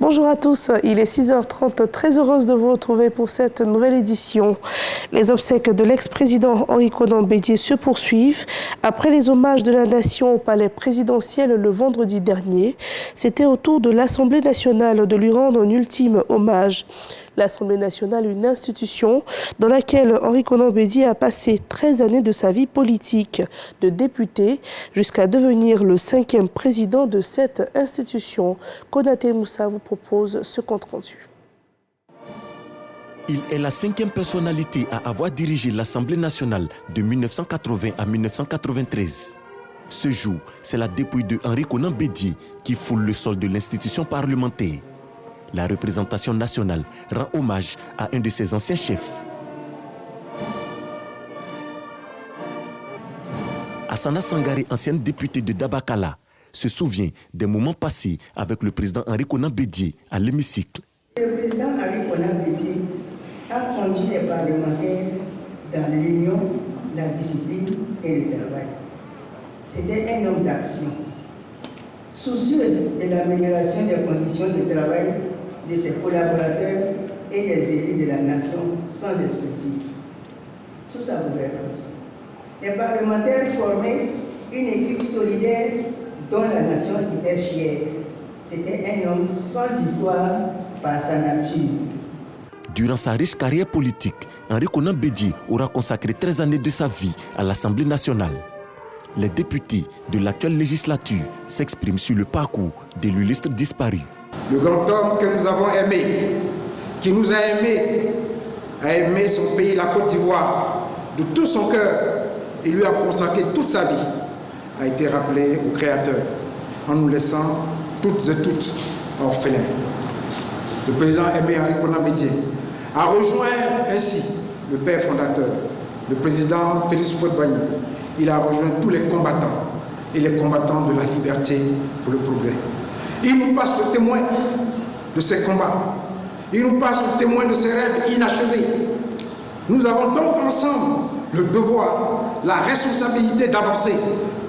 Bonjour à tous, il est 6h30, très heureuse de vous retrouver pour cette nouvelle édition. Les obsèques de l'ex-président Henri Konan Bédié se poursuivent. Après les hommages de la nation au palais présidentiel le vendredi dernier, c'était au tour de l'Assemblée nationale de lui rendre un ultime hommage. L'Assemblée nationale, une institution dans laquelle Henri Konan Bédié a passé 13 années de sa vie politique, de député jusqu'à devenir le 5e président de cette institution. Konaté Moussa vous propose ce compte-rendu. Il est la 5e personnalité à avoir dirigé l'Assemblée nationale de 1980 à 1993. Ce jour, c'est la dépouille de Henri Konan Bédié qui foule le sol de l'institution parlementaire. La représentation nationale rend hommage à un de ses anciens chefs. Hassana Sangaré, ancienne députée de Dabakala, se souvient des moments passés avec le président Henri Konan Bédié à l'hémicycle. Le président Henri Konan Bédié a conduit les parlementaires dans l'union, la discipline et le travail. C'était un homme d'action, soucieux de l'amélioration des conditions de travail de ses collaborateurs et des élus de la nation sans exclusive. Sous sa gouvernance, les parlementaires formaient une équipe solidaire dont la nation était fière. C'était un homme sans histoire par sa nature. Durant sa riche carrière politique, Henri Konan Bédié aura consacré 13 années de sa vie à l'Assemblée nationale. Les députés de l'actuelle législature s'expriment sur le parcours de l'illustre disparu. Le grand homme que nous avons aimé, qui nous a aimé son pays, la Côte d'Ivoire, de tout son cœur, et lui a consacré toute sa vie, a été rappelé au Créateur, en nous laissant toutes et toutes orphelins. Le président aimé Henri Konan Bédié a rejoint ainsi le père fondateur, le président Félix Houphouët-Boigny. Il a rejoint tous les combattants et les combattants de la liberté pour le progrès. Il nous passe le témoin de ses combats. Il nous passe le témoin de ses rêves inachevés. Nous avons donc ensemble le devoir, la responsabilité d'avancer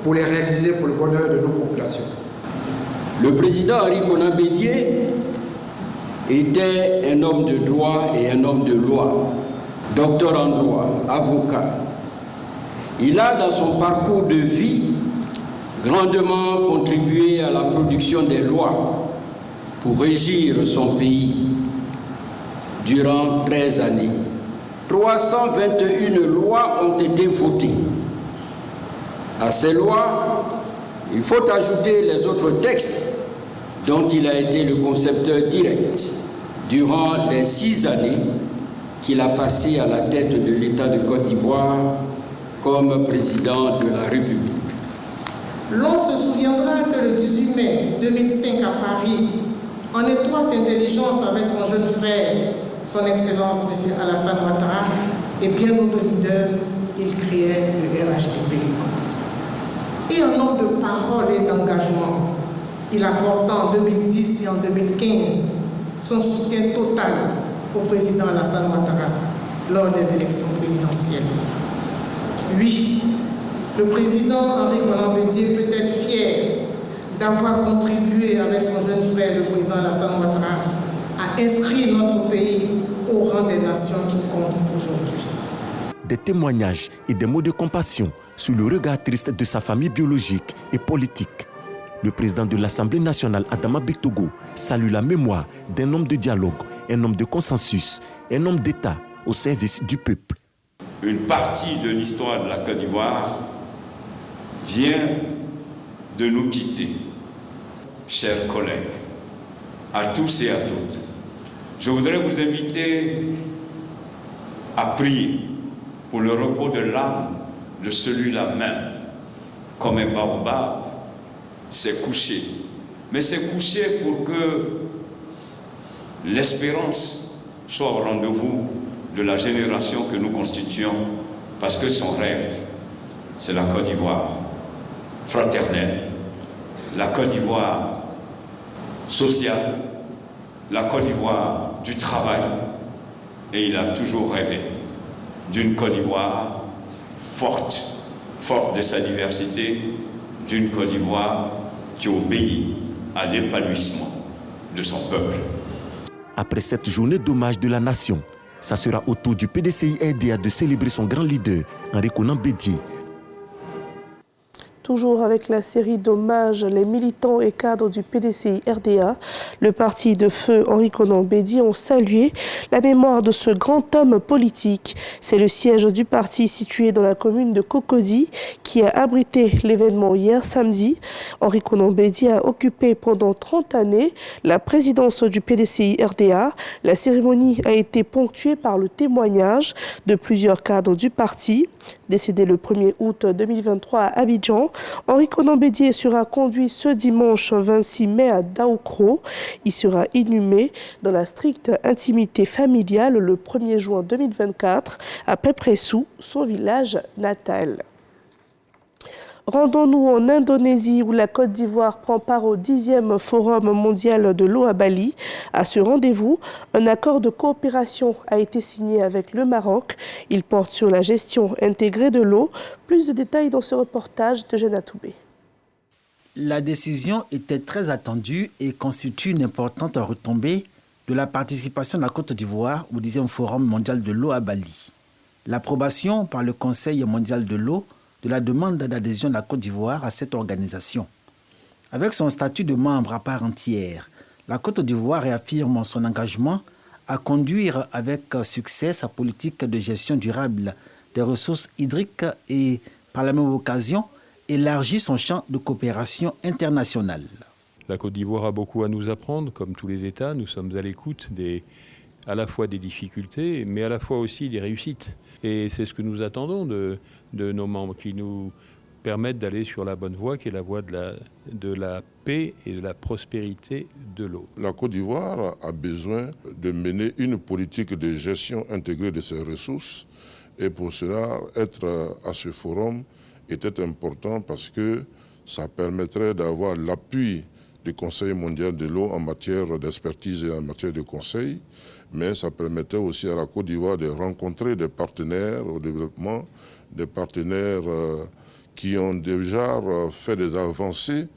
pour les réaliser pour le bonheur de nos populations. Le président Henri Konan Bédié était un homme de droit et un homme de loi, docteur en droit, avocat. Il a dans son parcours de vie grandement contribué à la production des lois pour régir son pays durant 13 années. 321 lois ont été votées. À ces lois, il faut ajouter les autres textes dont il a été le concepteur direct durant les 6 années qu'il a passées à la tête de l'État de Côte d'Ivoire comme président de la République. L'on se souviendra que le 18 mai 2005 à Paris, en étroite intelligence avec son jeune frère, son Excellence M. Alassane Ouattara et bien d'autres leaders, il créait le RHDP. Et un homme de parole et d'engagement, il apporta en 2010 et en 2015 son soutien total au président Alassane Ouattara lors des élections présidentielles. Oui, le président Henri Konan Bédié peut être fier d'avoir contribué avec son jeune frère, le président Alassane Ouattara, à inscrire notre pays au rang des nations qui comptent aujourd'hui. Des témoignages et des mots de compassion sur le regard triste de sa famille biologique et politique. Le président de l'Assemblée nationale, Adama Bektogo, salue la mémoire d'un homme de dialogue, un homme de consensus, un homme d'État au service du peuple. Une partie de l'histoire de la Côte d'Ivoire vient de nous quitter. Chers collègues, à tous et à toutes, je voudrais vous inviter à prier pour le repos de l'âme de celui-là même, comme un baobab s'est couché. Mais s'est couché pour que l'espérance soit au rendez-vous de la génération que nous constituons, parce que son rêve, c'est la Côte d'Ivoire fraternelle, la Côte d'Ivoire sociale, la Côte d'Ivoire du travail, et il a toujours rêvé d'une Côte d'Ivoire forte, forte de sa diversité, d'une Côte d'Ivoire qui obéit à l'épanouissement de son peuple. Après cette journée d'hommage de la nation, ça sera au tour du PDCI-RDA de célébrer son grand leader, Henri Konan Bédié. Toujours avec la série d'hommages, les militants et cadres du PDCI-RDA, le parti de feu Henri Konan Bédié ont salué la mémoire de ce grand homme politique. C'est le siège du parti situé dans la commune de Cocody qui a abrité l'événement hier samedi. Henri Konan Bédié a occupé pendant 30 années la présidence du PDCI-RDA. La cérémonie a été ponctuée par le témoignage de plusieurs cadres du parti. Décédé le 1er août 2023 à Abidjan, Henri Konan Bédié sera conduit ce dimanche 26 mai à Daoukro. Il sera inhumé dans la stricte intimité familiale le 1er juin 2024 à Pepressou, son village natal. Rendons-nous en Indonésie où la Côte d'Ivoire prend part au 10e Forum mondial de l'eau à Bali. À ce rendez-vous, un accord de coopération a été signé avec le Maroc. Il porte sur la gestion intégrée de l'eau. Plus de détails dans ce reportage de Jeanne Toubé. La décision était très attendue et constitue une importante retombée de la participation de la Côte d'Ivoire au 10e Forum mondial de l'eau à Bali. L'approbation par le Conseil mondial de l'eau de la demande d'adhésion de la Côte d'Ivoire à cette organisation. Avec son statut de membre à part entière, la Côte d'Ivoire réaffirme son engagement à conduire avec succès sa politique de gestion durable des ressources hydriques et, par la même occasion, élargit son champ de coopération internationale. La Côte d'Ivoire a beaucoup à nous apprendre, comme tous les États. Nous sommes à l'écoute à la fois des difficultés, mais à la fois aussi des réussites. Et c'est ce que nous attendons de nos membres, qui nous permettent d'aller sur la bonne voie, qui est la voie de la paix et de la prospérité de l'eau. La Côte d'Ivoire a besoin de mener une politique de gestion intégrée de ses ressources. Et pour cela, être à ce forum était important parce que ça permettrait d'avoir l'appui du Conseil mondial de l'eau en matière d'expertise et en matière de conseil, mais ça permettait aussi à la Côte d'Ivoire de rencontrer des partenaires au développement, des partenaires qui ont déjà fait des avancées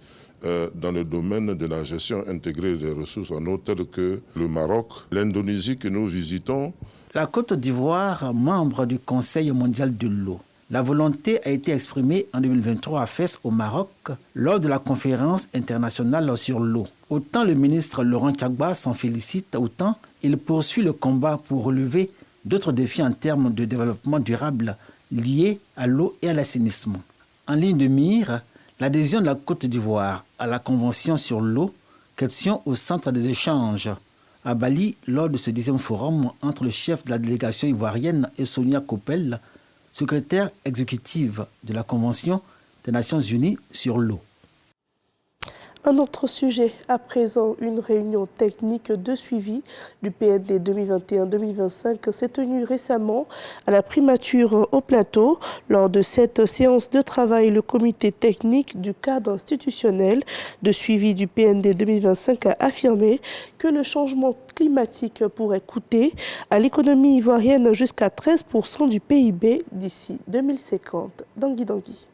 dans le domaine de la gestion intégrée des ressources en eau, telles que le Maroc, l'Indonésie que nous visitons. La Côte d'Ivoire, membre du Conseil mondial de l'eau. La volonté a été exprimée en 2023 à Fès, au Maroc, lors de la conférence internationale sur l'eau. Autant le ministre Laurent Gbagba s'en félicite, autant il poursuit le combat pour relever d'autres défis en termes de développement durable liés à l'eau et à l'assainissement. En ligne de mire, l'adhésion de la Côte d'Ivoire à la Convention sur l'eau, question au centre des échanges à Bali lors de ce 10e forum entre le chef de la délégation ivoirienne et Sonia Coppel, secrétaire exécutive de la Convention des Nations Unies sur l'eau. Un autre sujet, à présent, une réunion technique de suivi du PND 2021-2025 s'est tenue récemment à la primature au plateau. Lors de cette séance de travail, le comité technique du cadre institutionnel de suivi du PND 2025 a affirmé que le changement climatique pourrait coûter à l'économie ivoirienne jusqu'à 13% du PIB d'ici 2050. Dangui.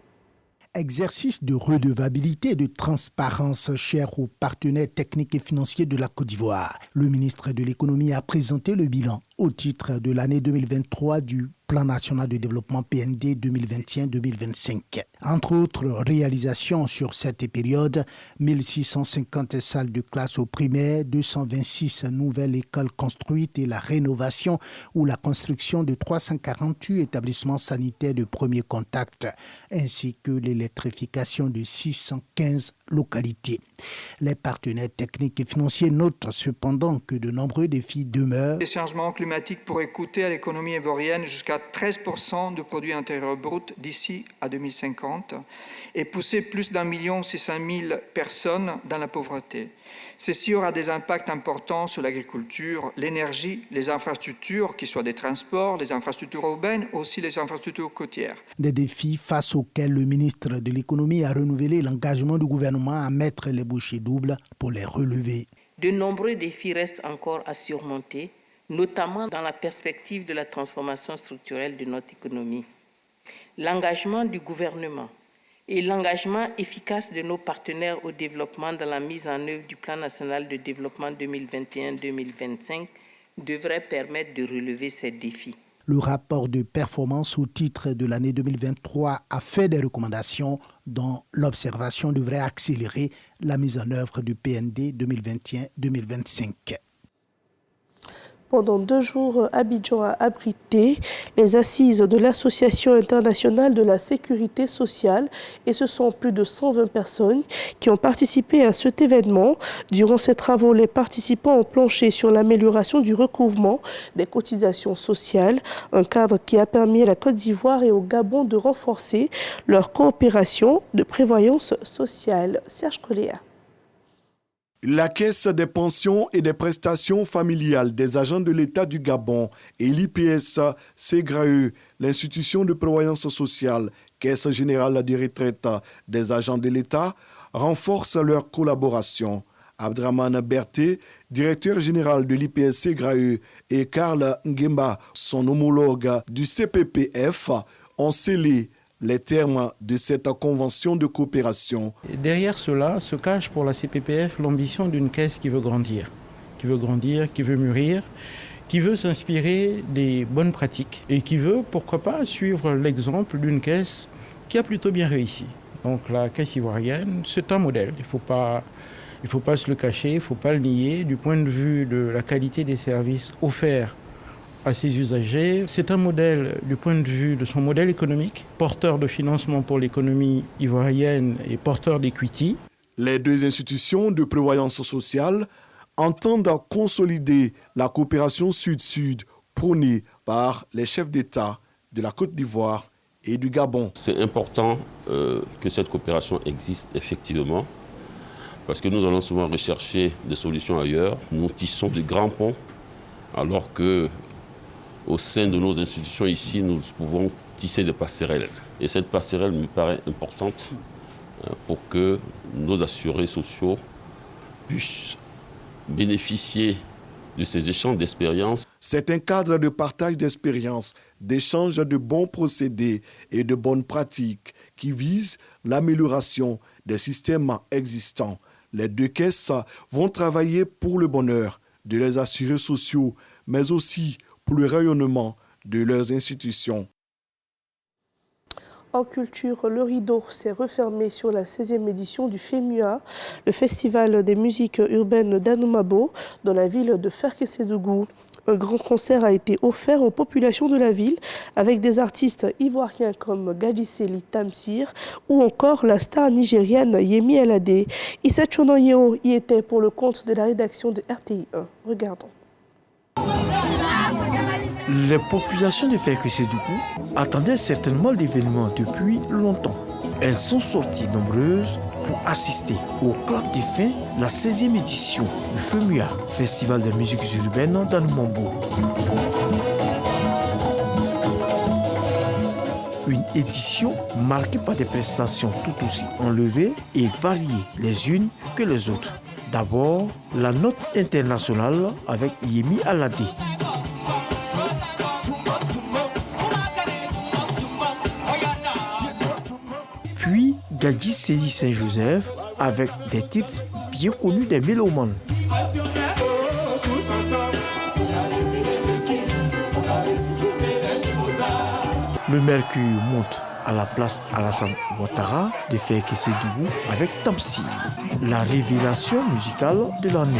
Exercice de redevabilité et de transparence cher aux partenaires techniques et financiers de la Côte d'Ivoire. Le ministre de l'économie a présenté le bilan au titre de l'année 2023 du Plan national de développement PND 2021-2025. Entre autres réalisations sur cette période, 1650 salles de classe au primaire, 226 nouvelles écoles construites et la rénovation ou la construction de 348 établissements sanitaires de premier contact, ainsi que l'électrification de 615 localités. Les partenaires techniques et financiers notent cependant que de nombreux défis demeurent. Les changements climatiques pourraient coûter à l'économie ivoirienne jusqu'à 13% du produit intérieur brut d'ici à 2050 et pousser plus d'1 600 000 personnes dans la pauvreté. Ceci aura des impacts importants sur l'agriculture, l'énergie, les infrastructures, qu'ils soient des transports, les infrastructures urbaines, aussi les infrastructures côtières. Des défis face auxquels le ministre de l'économie a renouvelé l'engagement du gouvernement à mettre les bouchées doubles pour les relever. De nombreux défis restent encore à surmonter, notamment dans la perspective de la transformation structurelle de notre économie. L'engagement du gouvernement et l'engagement efficace de nos partenaires au développement dans la mise en œuvre du Plan national de développement 2021-2025 devraient permettre de relever ces défis. Le rapport de performance au titre de l'année 2023 a fait des recommandations dont l'observation devrait accélérer la mise en œuvre du PND 2021-2025. Pendant 2 jours, Abidjan a abrité les assises de l'Association internationale de la sécurité sociale et ce sont plus de 120 personnes qui ont participé à cet événement. Durant ces travaux, les participants ont planché sur l'amélioration du recouvrement des cotisations sociales, un cadre qui a permis à la Côte d'Ivoire et au Gabon de renforcer leur coopération de prévoyance sociale. Serge Coléa. La Caisse des pensions et des prestations familiales des agents de l'État du Gabon et l'IPS CGRAE, l'institution de prévoyance sociale, Caisse générale de retraite des agents de l'État, renforcent leur collaboration. Abdraman Berté, directeur général de l'IPS CGRAE, et Karl Ngemba, son homologue du CPPF, ont scellé les termes de cette convention de coopération. Derrière cela se cache pour la CPPF l'ambition d'une caisse qui veut grandir, qui veut mûrir, qui veut s'inspirer des bonnes pratiques et qui veut, pourquoi pas, suivre l'exemple d'une caisse qui a plutôt bien réussi. Donc la caisse ivoirienne, c'est un modèle, il faut pas se le cacher, il ne faut pas le nier. Du point de vue de la qualité des services offerts à ses usagers, c'est un modèle du point de vue de son modèle économique, porteur de financement pour l'économie ivoirienne et porteur d'equity. Les 2 institutions de prévoyance sociale entendent consolider la coopération sud-sud prônée par les chefs d'État de la Côte d'Ivoire et du Gabon. C'est important que cette coopération existe effectivement, parce que nous allons souvent rechercher des solutions ailleurs. Nous tissons de grands ponts, alors que au sein de nos institutions ici, nous pouvons tisser des passerelles. Et cette passerelle me paraît importante pour que nos assurés sociaux puissent bénéficier de ces échanges d'expériences. C'est un cadre de partage d'expériences, d'échange de bons procédés et de bonnes pratiques qui vise l'amélioration des systèmes existants. Les 2 caisses vont travailler pour le bonheur de leurs assurés sociaux, mais aussi pour le rayonnement de leurs institutions. En culture, le rideau s'est refermé sur la 16e édition du FEMUA, le festival des musiques urbaines d'Anoumabo, dans la ville de Ferkessédougou. Un grand concert a été offert aux populations de la ville avec des artistes ivoiriens comme Gadiseli Tamsir ou encore la star nigérienne Yemi Alade. Issa Chonoyeo y était pour le compte de la rédaction de RTI1. Regardons. Les populations de Ferkessédougou attendaient certainement l'événement depuis longtemps. Elles sont sorties nombreuses pour assister au clap de fin de la 16e édition du FEMUA, Festival des musiques urbaines d'Anoumabo. Une édition marquée par des prestations tout aussi enlevées et variées les unes que les autres. D'abord, la note internationale avec Yemi Alade. Puis Gadiseli Saint-Joseph avec des titres bien connus des mélomanes. Le mercure monte à la place Alassane Ouattara de Ferkessédougou avec Tamsir, la révélation musicale de l'année.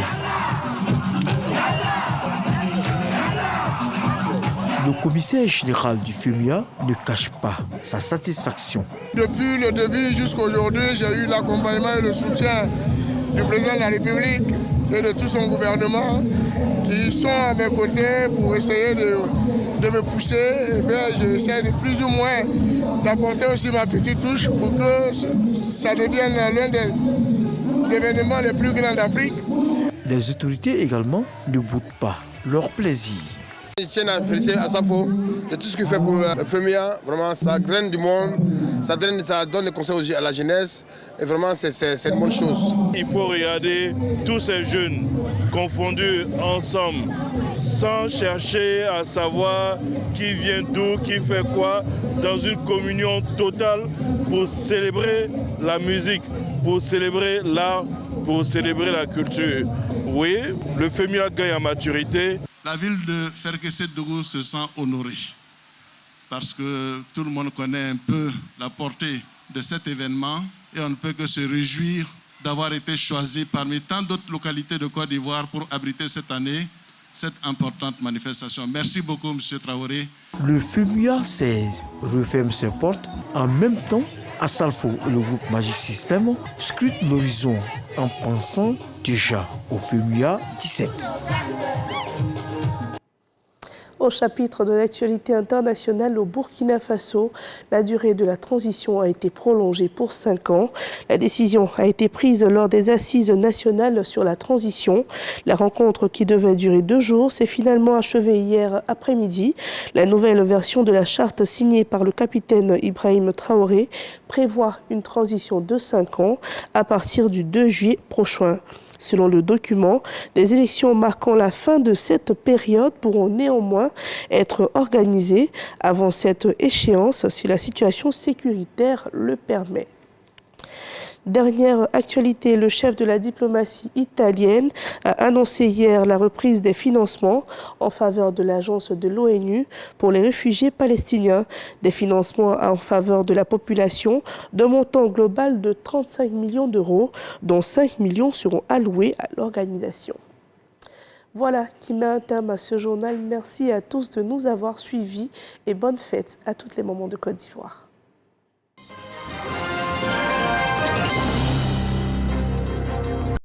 Le commissaire général du FEMUA ne cache pas sa satisfaction. Depuis le début jusqu'à aujourd'hui, j'ai eu l'accompagnement et le soutien du président de la République et de tout son gouvernement qui sont à mes côtés pour essayer de me pousser. Et bien, j'essaie de plus ou moins d'apporter aussi ma petite touche pour que ça devienne l'un des événements les plus grands d'Afrique. Les autorités également ne boudent pas leur plaisir. Je tiens à féliciter Asafo de tout ce qu'il fait pour le FEMUA. Vraiment, ça graine du monde, ça donne des conseils aussi à la jeunesse. Et vraiment, c'est une bonne chose. Il faut regarder tous ces jeunes confondus ensemble, sans chercher à savoir qui vient d'où, qui fait quoi, dans une communion totale pour célébrer la musique, pour célébrer l'art, pour célébrer la culture. Oui, le FEMUA gagne en maturité. La ville de Ferguson-Dougou se sent honorée parce que tout le monde connaît un peu la portée de cet événement et on ne peut que se réjouir d'avoir été choisi parmi tant d'autres localités de Côte d'Ivoire pour abriter cette année cette importante manifestation. Merci beaucoup, M. Traoré. Le FEMUA 16 referme ses portes. En même temps, Assalfo et le groupe Magic System scrutent l'horizon en pensant déjà au FEMUA 17. Au chapitre de l'actualité internationale au Burkina Faso, la durée de la transition a été prolongée pour 5 ans. La décision a été prise lors des assises nationales sur la transition. La rencontre qui devait durer 2 jours s'est finalement achevée hier après-midi. La nouvelle version de la charte signée par le capitaine Ibrahim Traoré prévoit une transition de 5 ans à partir du 2 juillet prochain. Selon le document, des élections marquant la fin de cette période pourront néanmoins être organisées avant cette échéance si la situation sécuritaire le permet. Dernière actualité, le chef de la diplomatie italienne a annoncé hier la reprise des financements en faveur de l'agence de l'ONU pour les réfugiés palestiniens. Des financements en faveur de la population d'un montant global de 35 millions d'euros, dont 5 millions seront alloués à l'organisation. Voilà qui met un terme à ce journal. Merci à tous de nous avoir suivis et bonne fête à toutes les mamans de Côte d'Ivoire.